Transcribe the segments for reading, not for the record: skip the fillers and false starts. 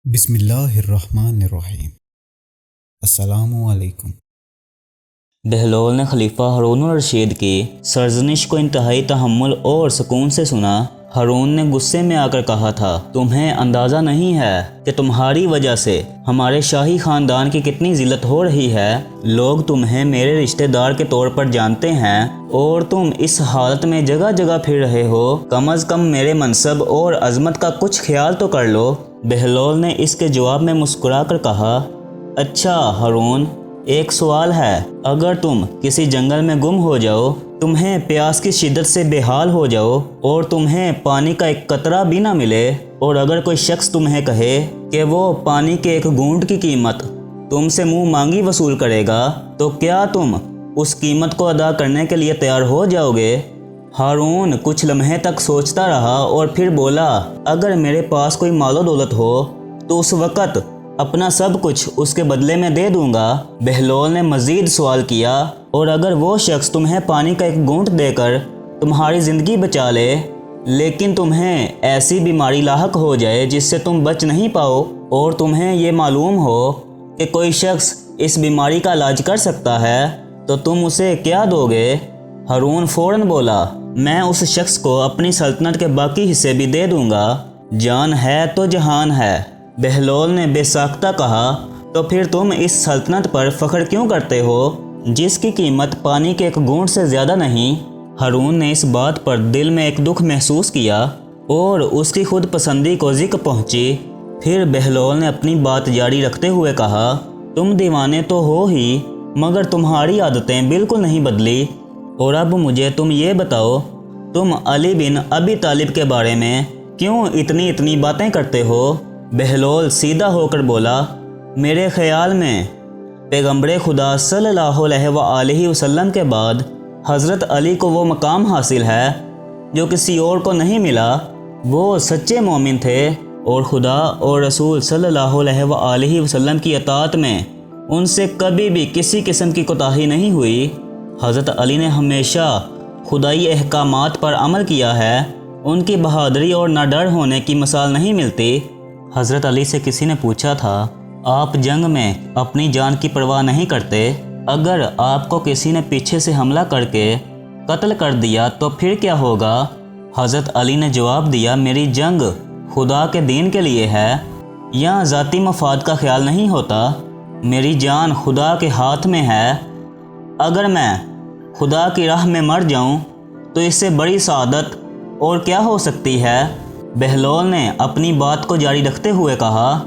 بسم اللہ الرحمن الرحیم۔ السلام علیکم۔ بہلول نے خلیفہ ہارون الرشید کی سرزنش کو انتہائی تحمل اور سکون سے سنا۔ ہارون نے غصے میں آ کر کہا تھا، تمہیں اندازہ نہیں ہے کہ تمہاری وجہ سے ہمارے شاہی خاندان کی کتنی ذلت ہو رہی ہے۔ لوگ تمہیں میرے رشتہ دار کے طور پر جانتے ہیں اور تم اس حالت میں جگہ جگہ پھر رہے ہو۔ کم از کم میرے منصب اور عظمت کا کچھ خیال تو کر لو۔ بہلول نے اس کے جواب میں مسکرا کر کہا، اچھا ہارون، ایک سوال ہے۔ اگر تم کسی جنگل میں گم ہو جاؤ، تمہیں پیاس کی شدت سے بے حال ہو جاؤ اور تمہیں پانی کا ایک قطرہ بھی نہ ملے، اور اگر کوئی شخص تمہیں کہے کہ وہ پانی کے ایک گھونٹ کی قیمت تم سے منہ مانگی وصول کرے گا، تو کیا تم اس قیمت کو ادا کرنے کے لیے تیار ہو جاؤ گے؟ ہارون کچھ لمحے تک سوچتا رہا اور پھر بولا، اگر میرے پاس کوئی مال و دولت ہو تو اس وقت اپنا سب کچھ اس کے بدلے میں دے دوں گا۔ بہلول نے مزید سوال کیا، اور اگر وہ شخص تمہیں پانی کا ایک گھونٹ دے کر تمہاری زندگی بچا لے، لیکن تمہیں ایسی بیماری لاحق ہو جائے جس سے تم بچ نہیں پاؤ، اور تمہیں یہ معلوم ہو کہ کوئی شخص اس بیماری کا علاج کر سکتا ہے، تو تم اسے کیا دو گے؟ ہارون فوراً بولا، میں اس شخص کو اپنی سلطنت کے باقی حصے بھی دے دوں گا۔ جان ہے تو جہان ہے۔ بہلول نے بے ساختہ کہا، تو پھر تم اس سلطنت پر فخر کیوں کرتے ہو جس کی قیمت پانی کے ایک گھونٹ سے زیادہ نہیں؟ ہارون نے اس بات پر دل میں ایک دکھ محسوس کیا اور اس کی خود پسندی کو ذک پہنچی۔ پھر بہلول نے اپنی بات جاری رکھتے ہوئے کہا، تم دیوانے تو ہو ہی، مگر تمہاری عادتیں بالکل نہیں بدلی۔ اور اب مجھے تم یہ بتاؤ، تم علی بن ابی طالب کے بارے میں کیوں اتنی باتیں کرتے ہو؟ بہلول سیدھا ہو کر بولا، میرے خیال میں پیغمبر خدا صلی اللہ علیہ وآلہ وسلم کے بعد حضرت علی کو وہ مقام حاصل ہے جو کسی اور کو نہیں ملا۔ وہ سچے مومن تھے اور خدا اور رسول صلی اللہ علیہ وآلہ وسلم کی اطاعت میں ان سے کبھی بھی کسی قسم کی کوتاہی نہیں ہوئی۔ حضرت علی نے ہمیشہ خدائی احکامات پر عمل کیا ہے۔ ان کی بہادری اور نہ ڈر ہونے کی مثال نہیں ملتی۔ حضرت علی سے کسی نے پوچھا تھا، آپ جنگ میں اپنی جان کی پرواہ نہیں کرتے؟ اگر آپ کو کسی نے پیچھے سے حملہ کر کے قتل کر دیا تو پھر کیا ہوگا؟ حضرت علی نے جواب دیا، میری جنگ خدا کے دین کے لیے ہے، یہاں ذاتی مفاد کا خیال نہیں ہوتا۔ میری جان خدا کے ہاتھ میں ہے۔ اگر میں خدا کی راہ میں مر جاؤں تو اس سے بڑی سعادت اور کیا ہو سکتی ہے؟ بہلول نے اپنی بات کو جاری رکھتے ہوئے کہا،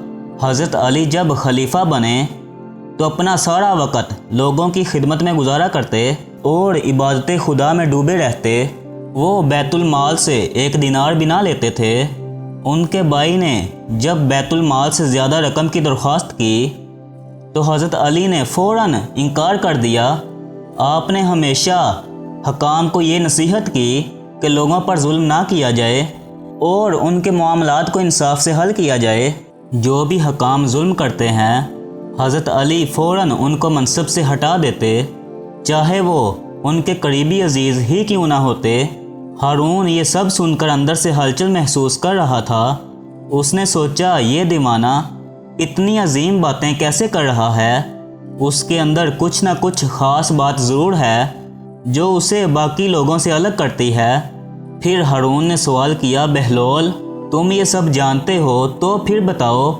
حضرت علی جب خلیفہ بنے تو اپنا سارا وقت لوگوں کی خدمت میں گزارا کرتے اور عبادت خدا میں ڈوبے رہتے۔ وہ بیت المال سے ایک دینار بھی نہ لیتے تھے۔ ان کے بھائی نے جب بیت المال سے زیادہ رقم کی درخواست کی تو حضرت علی نے فوراً انکار کر دیا۔ آپ نے ہمیشہ حکام کو یہ نصیحت کی کہ لوگوں پر ظلم نہ کیا جائے اور ان کے معاملات کو انصاف سے حل کیا جائے۔ جو بھی حکام ظلم کرتے ہیں، حضرت علی فوراً ان کو منصب سے ہٹا دیتے، چاہے وہ ان کے قریبی عزیز ہی کیوں نہ ہوتے۔ ہارون یہ سب سن کر اندر سے ہلچل محسوس کر رہا تھا۔ اس نے سوچا، یہ دیوانہ اتنی عظیم باتیں کیسے کر رہا ہے؟ اس کے اندر کچھ نہ کچھ خاص بات ضرور ہے جو اسے باقی لوگوں سے الگ کرتی ہے۔ پھر ہارون نے سوال کیا، بہلول، تم یہ سب جانتے ہو تو پھر بتاؤ،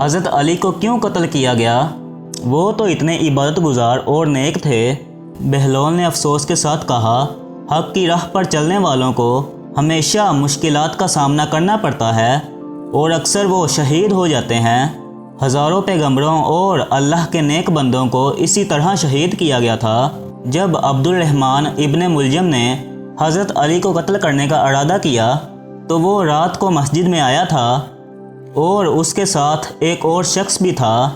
حضرت علی کو کیوں قتل کیا گیا؟ وہ تو اتنے عبادت گزار اور نیک تھے۔ بہلول نے افسوس کے ساتھ کہا، حق کی راہ پر چلنے والوں کو ہمیشہ مشکلات کا سامنا کرنا پڑتا ہے اور اکثر وہ شہید ہو جاتے ہیں۔ ہزاروں پیغمبروں اور اللہ کے نیک بندوں کو اسی طرح شہید کیا گیا تھا۔ جب عبد الرحمن ابن ملجم نے حضرت علی کو قتل کرنے کا ارادہ کیا تو وہ رات کو مسجد میں آیا تھا اور اس کے ساتھ ایک اور شخص بھی تھا۔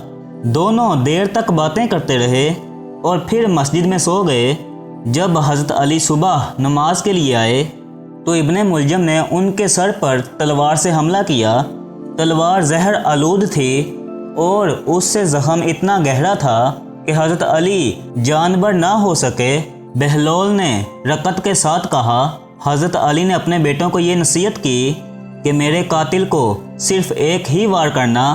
دونوں دیر تک باتیں کرتے رہے اور پھر مسجد میں سو گئے۔ جب حضرت علی صبح نماز کے لیے آئے تو ابن ملجم نے ان کے سر پر تلوار سے حملہ کیا۔ تلوار زہر آلود تھی اور اس سے زخم اتنا گہرا تھا کہ حضرت علی جانبر نہ ہو سکے۔ بہلول نے رقت کے ساتھ کہا، حضرت علی نے اپنے بیٹوں کو یہ نصیحت کی کہ میرے قاتل کو صرف ایک ہی وار کرنا